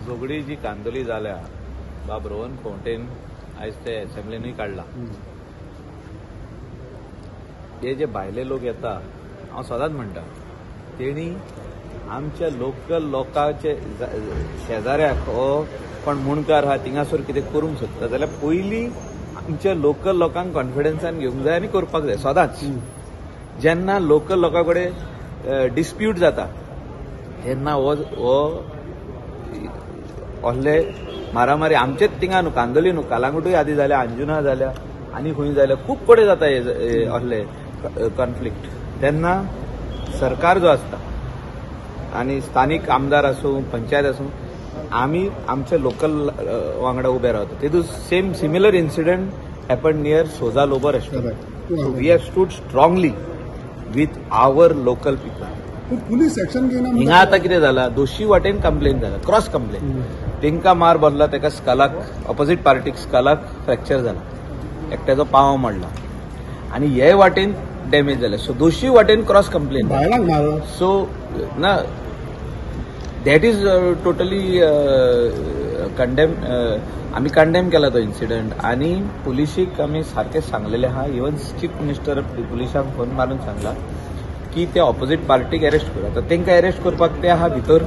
झगडी जी कांदोली जाल्या बाब रोहन खंवटेन आयज ते असेंब्लीनूय काडला. हे जे भायले लोक येता हांव सदांच म्हणटा तेणी आमच्या लोकल लोकांचे शेजाऱ्याक हो कोण मुणकार आहा थिंगासर कितें करूंक सोदता जाल्यार पयलीं आमच्या लोकल लोकांक कॉन्फिडन्सान घेवंक जाय आनी करपाक जाय. सदांच जेन्ना लोकल लोकां कडेन डिस्प्यूट जाता तेन्ना हो असले मारामारी आमचेच थिंगा न्हू कांदोली न्हू कालांगुटूय आदी जाल्या अंजुना जाल्या आनी खंय जाल्या खूब कडेन जाता हे असले कॉन्फ्लिक्ट. तेन्ना सरकार जो आसता आनी स्थानीक आमदार आसूं पंचायत आसूं आमी आमच्या लोकल वांगडा उबे रावता. तेतूंत similar incident happen near Souza Lobo restaurant. We have stood strongly with our local people. Police action घेना हिंगा आतां कितें जाला दोशी वाटेन कंप्लेन जाला क्रॉस कंप्लेन. तेंकां मार बसला तेका स्कलाक ऑपोजीट पार्टीक स्कलाक फ्रॅक्चर जाला एकट्याचो पांव मोडला आनी हे वाटेन डॅमेज जाले. सो दोशी वाटेन क्रॉस कंप्लेन. सो ना दॅट इज टोटली कंडेम. आमी कंडेम केला तो इन्सिडंट आनी पुलिशीक आमी सारकें सांगलेलें आहा. इवन चीफ मिनिस्टर पुलिसांक फोन मारून सांगला की ते ऑपोजीट पार्टीक अरेस्ट करा. तर तेंकां अरेस्ट करपाक ते आहा भितर